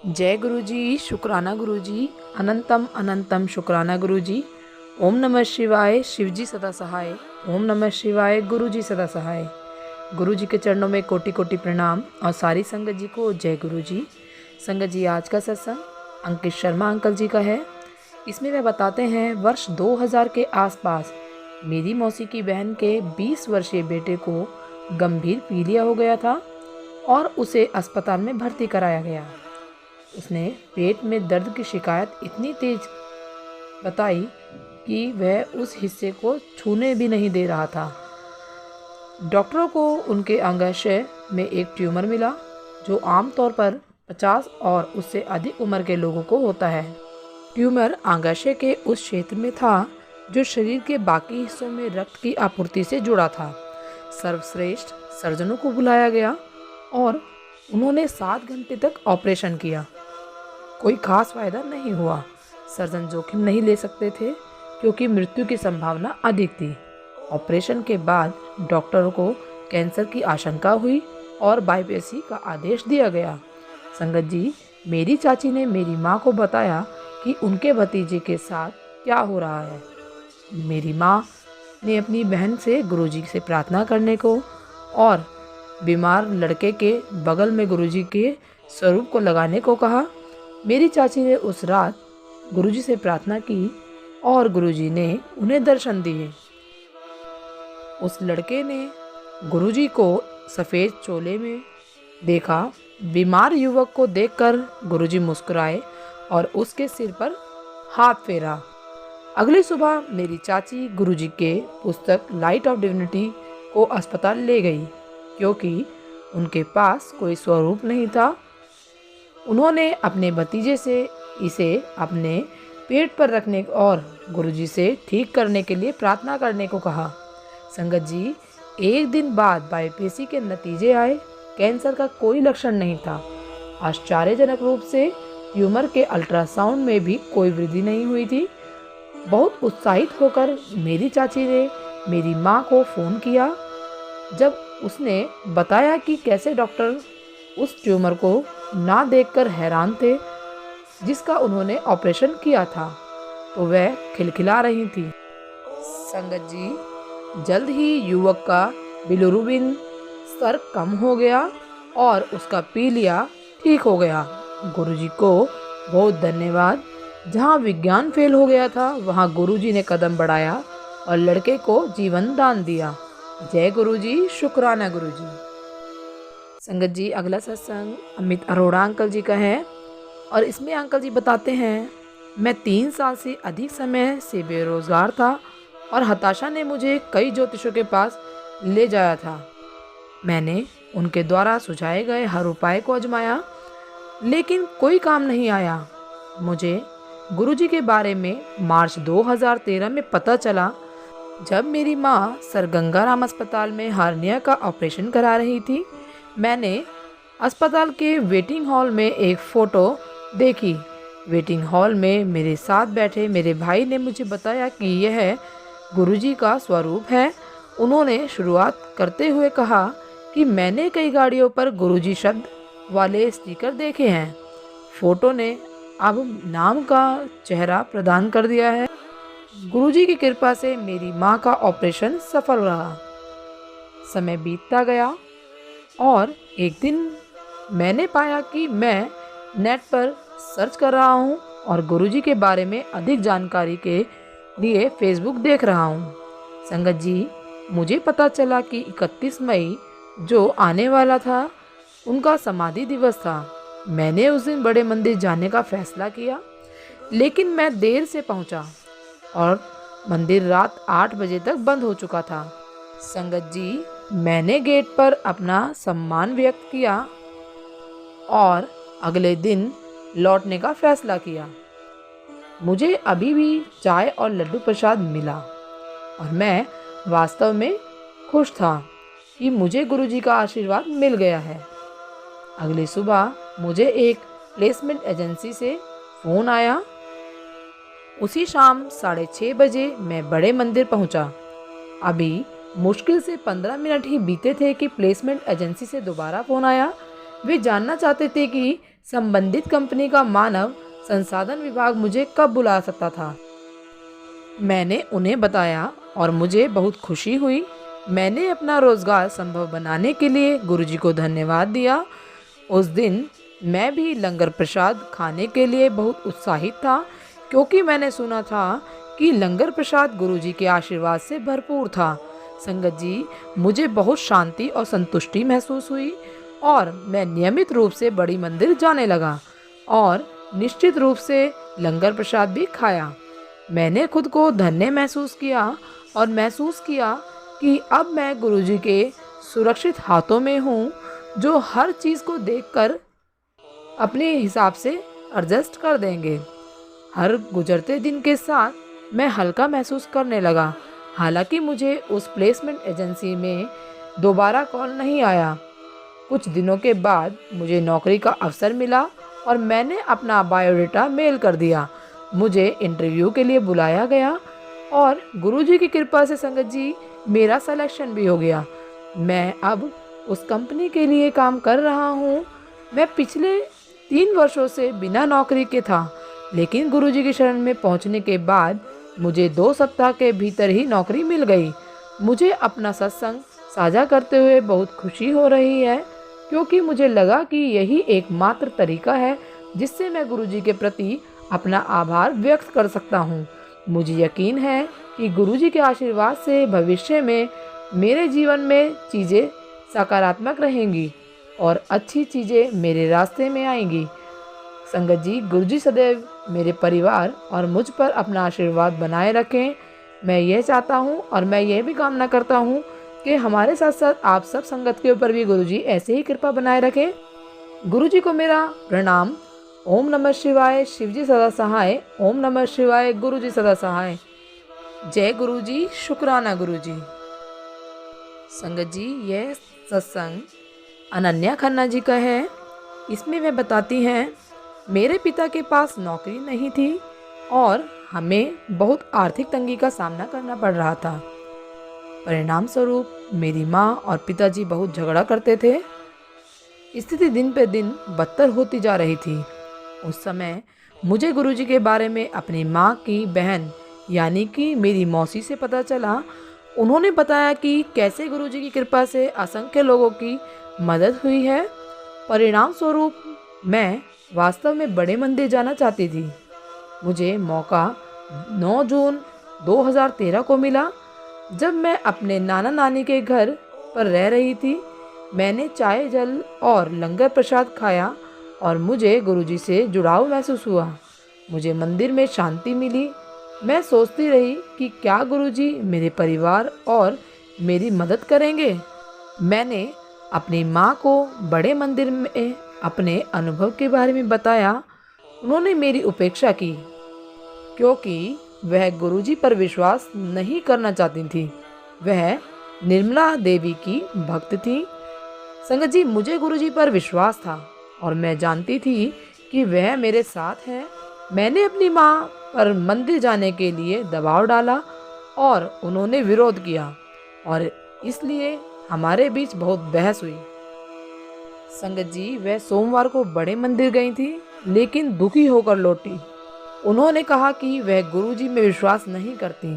जय गुरु जी, शुक्राना गुरु जी, अनंतम अनंतम शुक्राना गुरु जी। ओम नमः शिवाय, शिव जी सदा सहाय। ओम नमः शिवाय, गुरु जी सदा सहाय। गुरु जी के चरणों में कोटि कोटि प्रणाम और सारी संगत जी को जय गुरु जी। संगत जी, आज का सत्संग अंकित शर्मा अंकल जी का है। इसमें वे बताते हैं वर्ष 2000 के आसपास मेरी मौसी की बहन के 20 वर्षीय बेटे को गंभीर पीलिया हो गया था और उसे अस्पताल में भर्ती कराया गया। उसने पेट में दर्द की शिकायत इतनी तेज बताई कि वह उस हिस्से को छूने भी नहीं दे रहा था। डॉक्टरों को उनके अंगाशय में एक ट्यूमर मिला जो आमतौर पर 50 और उससे अधिक उम्र के लोगों को होता है। ट्यूमर अंगाशय के उस क्षेत्र में था जो शरीर के बाकी हिस्सों में रक्त की आपूर्ति से जुड़ा था। सर्वश्रेष्ठ सर्जनों को बुलाया गया और उन्होंने 7 घंटे तक ऑपरेशन किया। कोई खास फायदा नहीं हुआ। सर्जन जोखिम नहीं ले सकते थे क्योंकि मृत्यु की संभावना अधिक थी। ऑपरेशन के बाद डॉक्टरों को कैंसर की आशंका हुई और बायोप्सी का आदेश दिया गया। संगत जी, मेरी चाची ने मेरी माँ को बताया कि उनके भतीजे के साथ क्या हो रहा है। मेरी माँ ने अपनी बहन से गुरुजी से प्रार्थना करने को और बीमार लड़के के बगल में गुरुजी के स्वरूप को लगाने को कहा। मेरी चाची ने उस रात गुरुजी से प्रार्थना की और गुरुजी ने उन्हें दर्शन दिए। उस लड़के ने गुरुजी को सफ़ेद चोले में देखा। बीमार युवक को देखकर गुरुजी मुस्कुराए और उसके सिर पर हाथ फेरा। अगली सुबह मेरी चाची गुरुजी के पुस्तक लाइट ऑफ डिविनिटी को अस्पताल ले गई क्योंकि उनके पास कोई स्वरूप नहीं था। उन्होंने अपने भतीजे से इसे अपने पेट पर रखने और गुरुजी से ठीक करने के लिए प्रार्थना करने को कहा। संगत जी, एक दिन बाद बायोप्सी के नतीजे आए। कैंसर का कोई लक्षण नहीं था। आश्चर्यजनक रूप से ट्यूमर के अल्ट्रासाउंड में भी कोई वृद्धि नहीं हुई थी। बहुत उत्साहित होकर मेरी चाची ने मेरी माँ को फ़ोन किया। जब उसने बताया कि कैसे डॉक्टर उस ट्यूमर को ना देखकर हैरान थे जिसका उन्होंने ऑपरेशन किया था, तो वह खिलखिला रही थी। संगत जी, जल्द ही युवक का बिलिरुबिन स्तर कम हो गया और उसका पीलिया ठीक हो गया। गुरुजी को बहुत धन्यवाद। जहाँ विज्ञान फेल हो गया था वहाँ गुरुजी ने कदम बढ़ाया और लड़के को जीवन दान दिया। जय गुरुजी, शुक्राना गुरुजी। संगत जी, अगला सत्संग अमित अरोड़ा अंकल जी का है और इसमें अंकल जी बताते हैं, मैं 3 साल से अधिक समय से बेरोजगार था और हताशा ने मुझे कई ज्योतिषों के पास ले जाया था। मैंने उनके द्वारा सुझाए गए हर उपाय को आजमाया लेकिन कोई काम नहीं आया। मुझे गुरुजी के बारे में मार्च 2013 में पता चला जब मेरी माँ सर गंगाराम अस्पताल में हार्निया का ऑपरेशन करा रही थी। मैंने अस्पताल के वेटिंग हॉल में एक फ़ोटो देखी। वेटिंग हॉल में मेरे साथ बैठे मेरे भाई ने मुझे बताया कि यह गुरुजी का स्वरूप है। उन्होंने शुरुआत करते हुए कहा कि मैंने कई गाड़ियों पर गुरुजी शब्द वाले स्टिकर देखे हैं। फ़ोटो ने अब नाम का चेहरा प्रदान कर दिया है। गुरुजी की कृपा से मेरी माँ का ऑपरेशन सफल रहा। समय बीतता गया और एक दिन मैंने पाया कि मैं नेट पर सर्च कर रहा हूँ और गुरुजी के बारे में अधिक जानकारी के लिए फेसबुक देख रहा हूँ। संगत जी, मुझे पता चला कि 31 मई जो आने वाला था उनका समाधि दिवस था। मैंने उस दिन बड़े मंदिर जाने का फैसला किया लेकिन मैं देर से पहुंचा और मंदिर रात 8 बजे तक बंद हो चुका था। संगत जी, मैंने गेट पर अपना सम्मान व्यक्त किया और अगले दिन लौटने का फैसला किया। मुझे अभी भी चाय और लड्डू प्रसाद मिला और मैं वास्तव में खुश था कि मुझे गुरुजी का आशीर्वाद मिल गया है। अगली सुबह मुझे एक प्लेसमेंट एजेंसी से फ़ोन आया। उसी शाम 6:30 बजे मैं बड़े मंदिर पहुंचा। अभी मुश्किल से 15 मिनट ही बीते थे कि प्लेसमेंट एजेंसी से दोबारा फ़ोन आया। वे जानना चाहते थे कि संबंधित कंपनी का मानव संसाधन विभाग मुझे कब बुला सकता था। मैंने उन्हें बताया और मुझे बहुत खुशी हुई। मैंने अपना रोजगार संभव बनाने के लिए गुरुजी को धन्यवाद दिया। उस दिन मैं भी लंगर प्रसाद खाने के लिए बहुत उत्साहित था, क्योंकि मैंने सुना था कि लंगर प्रसाद गुरुजी के आशीर्वाद से भरपूर था। संगत जी, मुझे बहुत शांति और संतुष्टि महसूस हुई और मैं नियमित रूप से बड़ी मंदिर जाने लगा और निश्चित रूप से लंगर प्रसाद भी खाया। मैंने खुद को धन्य महसूस किया और महसूस किया कि अब मैं गुरुजी के सुरक्षित हाथों में हूँ, जो हर चीज़ को देखकर अपने हिसाब से एडजस्ट कर देंगे। हर गुजरते दिन के साथ मैं हल्का महसूस करने लगा। हालांकि मुझे उस प्लेसमेंट एजेंसी में दोबारा कॉल नहीं आया। कुछ दिनों के बाद मुझे नौकरी का अवसर मिला और मैंने अपना बायोडाटा मेल कर दिया। मुझे इंटरव्यू के लिए बुलाया गया और गुरुजी की कृपा से संगत जी मेरा सिलेक्शन भी हो गया। मैं अब उस कंपनी के लिए काम कर रहा हूँ। मैं पिछले 3 वर्षों से बिना नौकरी के था, लेकिन गुरुजी की शरण में पहुँचने के बाद मुझे 2 सप्ताह के भीतर ही नौकरी मिल गई। मुझे अपना सत्संग साझा करते हुए बहुत खुशी हो रही है, क्योंकि मुझे लगा कि यही एकमात्र तरीका है जिससे मैं गुरुजी के प्रति अपना आभार व्यक्त कर सकता हूँ। मुझे यकीन है कि गुरुजी के आशीर्वाद से भविष्य में मेरे जीवन में चीज़ें सकारात्मक रहेंगी और अच्छी चीज़ें मेरे रास्ते में आएंगी। संगत जी, गुरुजी सदैव मेरे परिवार और मुझ पर अपना आशीर्वाद बनाए रखें। मैं यह चाहता हूँ और मैं यह भी कामना करता हूँ कि हमारे साथ साथ आप सब संगत के ऊपर भी गुरुजी ऐसे ही कृपा बनाए रखें। गुरुजी को मेरा प्रणाम। ओम नमः शिवाय। शिवजी सदा सहाय। ओम नमः शिवाय। गुरुजी सदा सहाय। जय गुरुजी। शुक्राना गुरुजी। संगत जी, यह सत्संग अनन्या खन्ना जी का है। इसमें वे बताती हैं, मेरे पिता के पास नौकरी नहीं थी और हमें बहुत आर्थिक तंगी का सामना करना पड़ रहा था। परिणाम स्वरूप मेरी माँ और पिताजी बहुत झगड़ा करते थे। स्थिति दिन पे दिन बदतर होती जा रही थी। उस समय मुझे गुरुजी के बारे में अपनी माँ की बहन यानी कि मेरी मौसी से पता चला। उन्होंने बताया कि कैसे गुरुजी की कृपा से असंख्य लोगों की मदद हुई है। परिणाम स्वरूप मैं वास्तव में बड़े मंदिर जाना चाहती थी। मुझे मौका 9 जून 2013 को मिला, जब मैं अपने नाना नानी के घर पर रह रही थी। मैंने चाय जल और लंगर प्रसाद खाया और मुझे गुरुजी से जुड़ाव महसूस हुआ। मुझे मंदिर में शांति मिली। मैं सोचती रही कि क्या गुरुजी मेरे परिवार और मेरी मदद करेंगे। मैंने अपनी माँ को बड़े मंदिर में अपने अनुभव के बारे में बताया। उन्होंने मेरी उपेक्षा की, क्योंकि वह गुरुजी पर विश्वास नहीं करना चाहती थी। वह निर्मला देवी की भक्त थी। संगत जी, मुझे गुरुजी पर विश्वास था और मैं जानती थी कि वह मेरे साथ है। मैंने अपनी माँ पर मंदिर जाने के लिए दबाव डाला और उन्होंने विरोध किया और इसलिए हमारे बीच बहुत बहस हुई। संगत जी, वह सोमवार को बड़े मंदिर गई थी, लेकिन दुखी होकर लौटी। उन्होंने कहा कि वह गुरुजी में विश्वास नहीं करती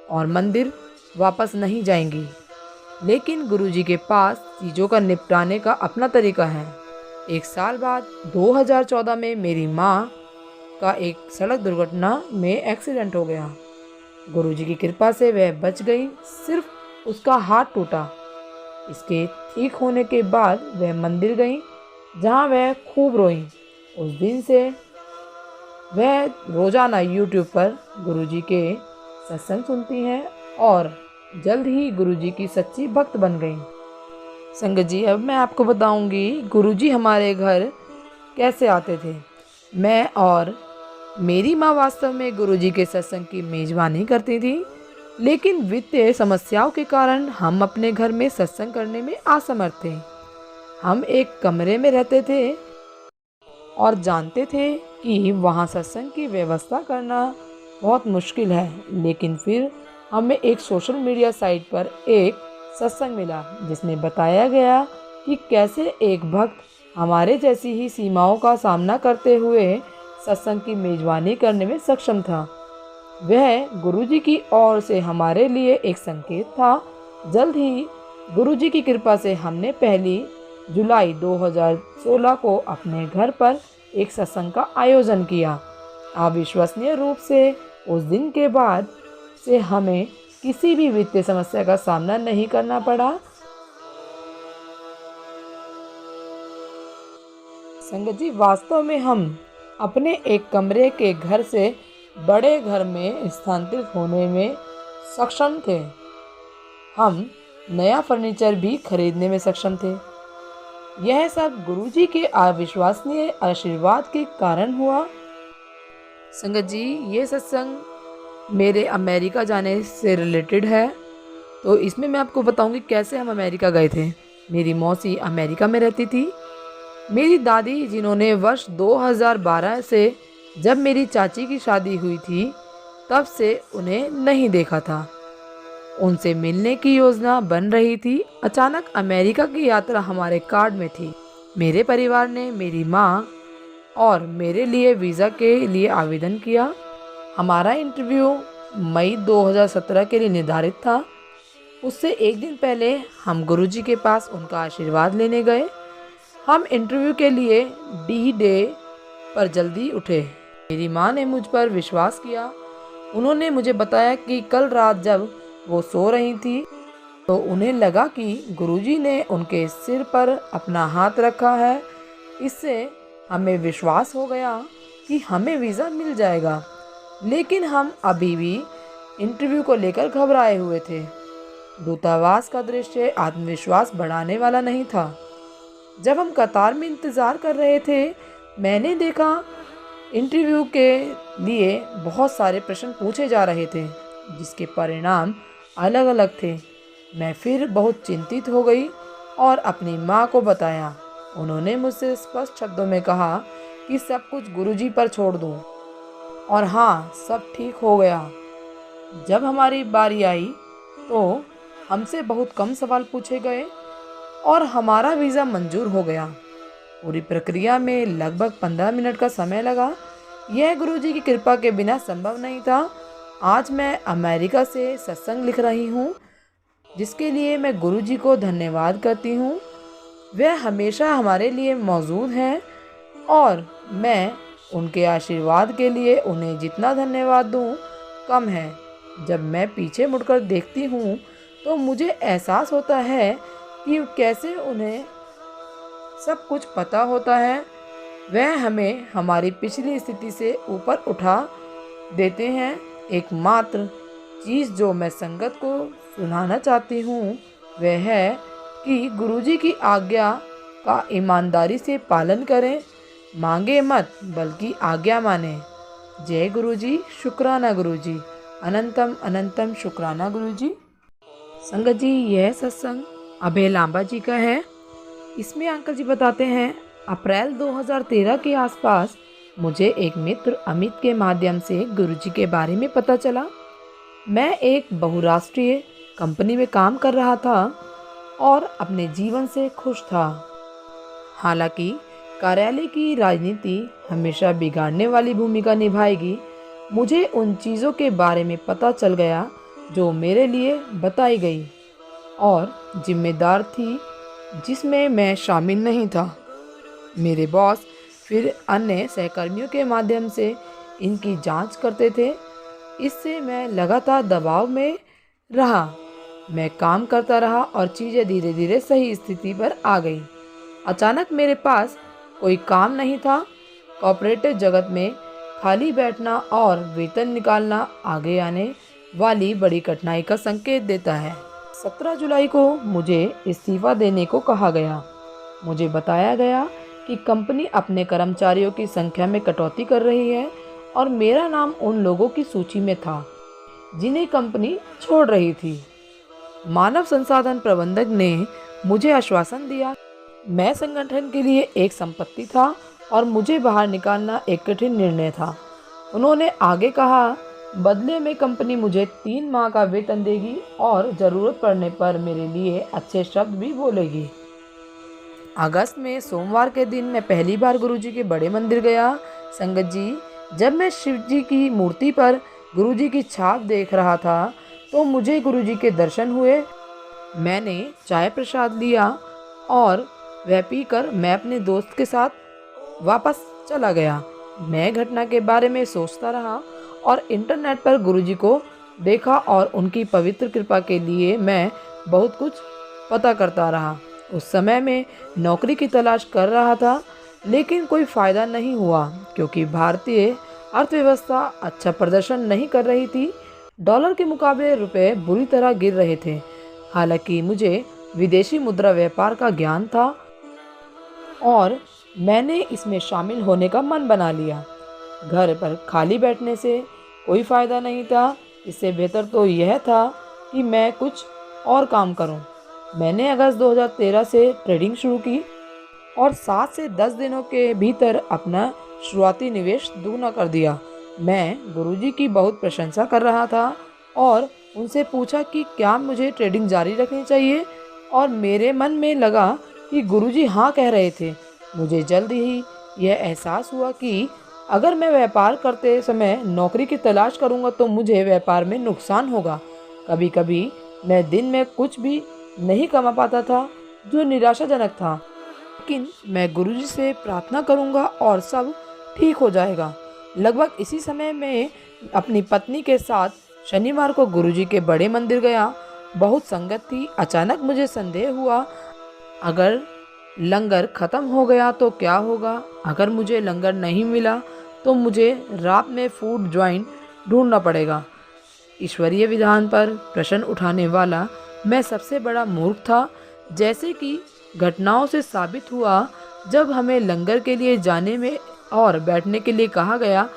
और मंदिर वापस नहीं जाएंगी, लेकिन गुरुजी के पास चीज़ों का निपटाने का अपना तरीका है। 1 साल बाद 2014 में मेरी माँ का एक सड़क दुर्घटना में एक्सीडेंट हो गया। गुरुजी की कृपा से वह बच गई, सिर्फ उसका हाथ टूटा। इसके ठीक होने के बाद वह मंदिर गई, जहाँ वह खूब रोई। उस दिन से वह रोज़ाना YouTube पर गुरुजी के सत्संग सुनती हैं और जल्द ही गुरुजी की सच्ची भक्त बन गई। संगत जी, अब मैं आपको बताऊंगी गुरुजी हमारे घर कैसे आते थे। मैं और मेरी माँ वास्तव में गुरुजी के सत्संग की मेज़बानी करती थी, लेकिन वित्तीय समस्याओं के कारण हम अपने घर में सत्संग करने में असमर्थ थे। हम एक कमरे में रहते थे और जानते थे कि वहाँ सत्संग की व्यवस्था करना बहुत मुश्किल है, लेकिन फिर हमें एक सोशल मीडिया साइट पर एक सत्संग मिला, जिसमें बताया गया कि कैसे एक भक्त हमारे जैसी ही सीमाओं का सामना करते हुए सत्संग की मेजबानी करने में सक्षम था। वह गुरुजी की ओर से हमारे लिए एक संकेत था। जल्द ही गुरुजी की कृपा से हमने 1 जुलाई 2016 को अपने घर पर एक सत्संग का आयोजन किया। अविश्वसनीय रूप से उस दिन के बाद से हमें किसी भी वित्तीय समस्या का सामना नहीं करना पड़ा। संगत जी, वास्तव में हम अपने एक कमरे के घर से बड़े घर में स्थानांतरित होने में सक्षम थे। हम नया फर्नीचर भी खरीदने में सक्षम थे। यह सब गुरुजी के अविश्वसनीय आशीर्वाद के कारण हुआ। संगत जी, ये सत्संग मेरे अमेरिका जाने से रिलेटेड है। तो इसमें मैं आपको बताऊंगी कैसे हम अमेरिका गए थे। मेरी मौसी अमेरिका में रहती थी। मेरी दादी, जिन्होंने वर्ष 2012 से जब मेरी चाची की शादी हुई थी तब से उन्हें नहीं देखा था, उनसे मिलने की योजना बन रही थी। अचानक अमेरिका की यात्रा हमारे कार्ड में थी। मेरे परिवार ने मेरी माँ और मेरे लिए वीज़ा के लिए आवेदन किया। हमारा इंटरव्यू मई 2017 के लिए निर्धारित था। उससे एक दिन पहले हम गुरुजी के पास उनका आशीर्वाद लेने गए। हम इंटरव्यू के लिए D-Day पर जल्दी उठे। मेरी माँ ने मुझ पर विश्वास किया। उन्होंने मुझे बताया कि कल रात जब वो सो रही थी तो उन्हें लगा कि गुरुजी ने उनके सिर पर अपना हाथ रखा है। इससे हमें विश्वास हो गया कि हमें वीज़ा मिल जाएगा। लेकिन हम अभी भी इंटरव्यू को लेकर घबराए हुए थे। दूतावास का दृश्य आत्मविश्वास बढ़ाने वाला नहीं था। जब हम कतार में इंतज़ार कर रहे थे, मैंने देखा इंटरव्यू के लिए बहुत सारे प्रश्न पूछे जा रहे थे जिसके परिणाम अलग अलग थे। मैं फिर बहुत चिंतित हो गई और अपनी माँ को बताया। उन्होंने मुझसे स्पष्ट शब्दों में कहा कि सब कुछ गुरुजी पर छोड़ दूँ। और हाँ, सब ठीक हो गया। जब हमारी बारी आई तो हमसे बहुत कम सवाल पूछे गए और हमारा वीज़ा मंजूर हो गया। पूरी प्रक्रिया में लगभग 15 मिनट का समय लगा। यह गुरुजी की कृपा के बिना संभव नहीं था। आज मैं अमेरिका से सत्संग लिख रही हूँ, जिसके लिए मैं गुरुजी को धन्यवाद करती हूँ। वह हमेशा हमारे लिए मौजूद हैं और मैं उनके आशीर्वाद के लिए उन्हें जितना धन्यवाद दूँ कम है। जब मैं पीछे मुड़कर देखती हूँ तो मुझे एहसास होता है कि कैसे उन्हें सब कुछ पता होता है। वह हमें हमारी पिछली स्थिति से ऊपर उठा देते हैं। एकमात्र चीज़ जो मैं संगत को सुनाना चाहती हूँ वह है कि गुरुजी की आज्ञा का ईमानदारी से पालन करें। मांगे मत बल्कि आज्ञा माने। जय गुरुजी, शुक्राना गुरुजी, अनंतम अनंतम शुक्राना गुरुजी। संगत जी, यह सत्संग अभय लांबा जी का है। इसमें अंकल जी बताते हैं, अप्रैल 2013 के आसपास मुझे एक मित्र अमित के माध्यम से गुरुजी के बारे में पता चला। मैं एक बहुराष्ट्रीय कंपनी में काम कर रहा था और अपने जीवन से खुश था। हालांकि कार्यालय की राजनीति हमेशा बिगाड़ने वाली भूमिका निभाएगी, मुझे उन चीज़ों के बारे में पता चल गया जो मेरे लिए बताई गई और जिम्मेदार थी जिसमें मैं शामिल नहीं था। मेरे बॉस फिर अन्य सहकर्मियों के माध्यम से इनकी जांच करते थे। इससे मैं लगातार दबाव में रहा। मैं काम करता रहा और चीज़ें धीरे धीरे सही स्थिति पर आ गई। अचानक मेरे पास कोई काम नहीं था। कॉर्पोरेट जगत में खाली बैठना और वेतन निकालना आगे आने वाली बड़ी कठिनाई का संकेत देता है। 17 जुलाई को मुझे इस्तीफा देने को कहा गया। मुझे बताया गया कि कंपनी अपने कर्मचारियों की संख्या में कटौती कर रही है और मेरा नाम उन लोगों की सूची में था जिन्हें कंपनी छोड़ रही थी। मानव संसाधन प्रबंधक ने मुझे आश्वासन दिया मैं संगठन के लिए एक संपत्ति था और मुझे बाहर निकालना एक कठिन निर्णय था। उन्होंने आगे कहा, बदले में कंपनी मुझे 3 माह का वेतन देगी और ज़रूरत पड़ने पर मेरे लिए अच्छे शब्द भी बोलेगी। अगस्त में सोमवार के दिन मैं पहली बार गुरुजी के बड़े मंदिर गया। संगत जी, जब मैं शिव जी की मूर्ति पर गुरुजी की छाप देख रहा था तो मुझे गुरुजी के दर्शन हुए। मैंने चाय प्रसाद लिया और वह पीकर मैं अपने दोस्त के साथ वापस चला गया। मैं घटना के बारे में सोचता रहा और इंटरनेट पर गुरुजी को देखा और उनकी पवित्र कृपा के लिए मैं बहुत कुछ पता करता रहा। उस समय में नौकरी की तलाश कर रहा था, लेकिन कोई फ़ायदा नहीं हुआ क्योंकि भारतीय अर्थव्यवस्था अच्छा प्रदर्शन नहीं कर रही थी। डॉलर के मुकाबले रुपए बुरी तरह गिर रहे थे। हालांकि मुझे विदेशी मुद्रा व्यापार का ज्ञान था और मैंने इसमें शामिल होने का मन बना लिया। घर पर खाली बैठने से कोई फ़ायदा नहीं था। इससे बेहतर तो यह था कि मैं कुछ और काम करूं। मैंने अगस्त 2013 से ट्रेडिंग शुरू की और 7 से 10 दिनों के भीतर अपना शुरुआती निवेश दुगना कर दिया। मैं गुरुजी की बहुत प्रशंसा कर रहा था और उनसे पूछा कि क्या मुझे ट्रेडिंग जारी रखनी चाहिए, और मेरे मन में लगा कि गुरुजी हाँ कह रहे थे। मुझे जल्द ही यह एहसास हुआ कि अगर मैं व्यापार करते समय नौकरी की तलाश करूंगा तो मुझे व्यापार में नुकसान होगा। कभी कभी मैं दिन में कुछ भी नहीं कमा पाता था, जो निराशाजनक था, लेकिन मैं गुरुजी से प्रार्थना करूंगा और सब ठीक हो जाएगा। लगभग इसी समय में अपनी पत्नी के साथ शनिवार को गुरुजी के बड़े मंदिर गया। बहुत संगत थी। अचानक मुझे संदेह हुआ, अगर लंगर ख़त्म हो गया तो क्या होगा? अगर मुझे लंगर नहीं मिला तो मुझे रात में फूड जॉइंट ढूंढना पड़ेगा। ईश्वरीय विधान पर प्रश्न उठाने वाला मैं सबसे बड़ा मूर्ख था। जैसे कि घटनाओं से साबित हुआ, जब हमें लंगर के लिए जाने में और बैठने के लिए कहा गया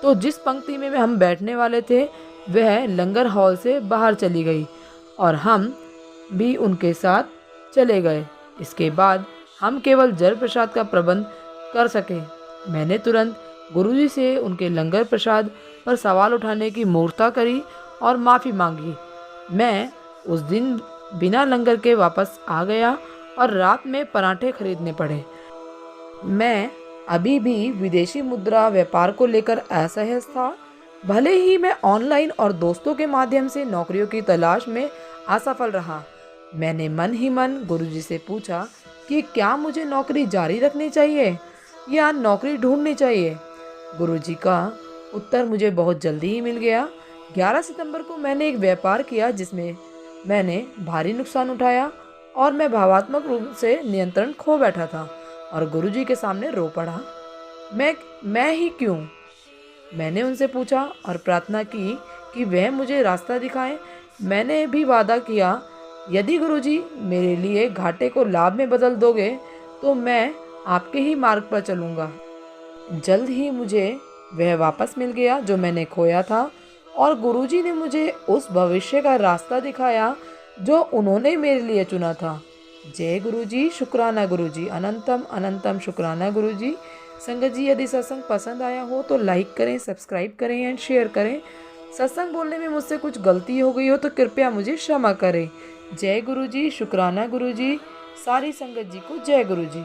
तो जिस पंक्ति में हम बैठने वाले थे वह लंगर हॉल से बाहर चली गई और हम भी उनके साथ चले गए। इसके बाद हम केवल जल प्रसाद का प्रबंध कर सके। मैंने तुरंत गुरुजी से उनके लंगर प्रसाद पर सवाल उठाने की मूर्खता करी और माफ़ी मांगी। मैं उस दिन बिना लंगर के वापस आ गया और रात में पराठे खरीदने पड़े। मैं अभी भी विदेशी मुद्रा व्यापार को लेकर असहज था। भले ही मैं ऑनलाइन और दोस्तों के माध्यम से नौकरियों की तलाश में असफल रहा। मैंने मन ही मन गुरुजी से पूछा कि क्या मुझे नौकरी जारी रखनी चाहिए या नौकरी ढूंढनी चाहिए। गुरुजी का उत्तर मुझे बहुत जल्दी ही मिल गया। 11 सितंबर को मैंने एक व्यापार किया जिसमें मैंने भारी नुकसान उठाया और मैं भावात्मक रूप से नियंत्रण खो बैठा था और गुरुजी के सामने रो पड़ा। मैं ही क्यों? मैंने उनसे पूछा और प्रार्थना की कि वह मुझे रास्ता दिखाएं। मैंने भी वादा किया, यदि गुरुजी मेरे लिए घाटे को लाभ में बदल दोगे तो मैं आपके ही मार्ग पर चलूँगा। जल्द ही मुझे वह वापस मिल गया जो मैंने खोया था और गुरुजी ने मुझे उस भविष्य का रास्ता दिखाया जो उन्होंने मेरे लिए चुना था। जय गुरुजी, शुक्राना गुरुजी, अनंतम अनंतम शुक्राना गुरुजी। संगत जी, यदि सत्संग पसंद आया हो तो लाइक करें, सब्सक्राइब करें एंड शेयर करें। सत्संग बोलने में मुझसे कुछ गलती हो गई हो तो कृपया मुझे क्षमा करें। जय गुरुजी, शुक्राना गुरुजी। सारी संगत जी को जय गुरुजी।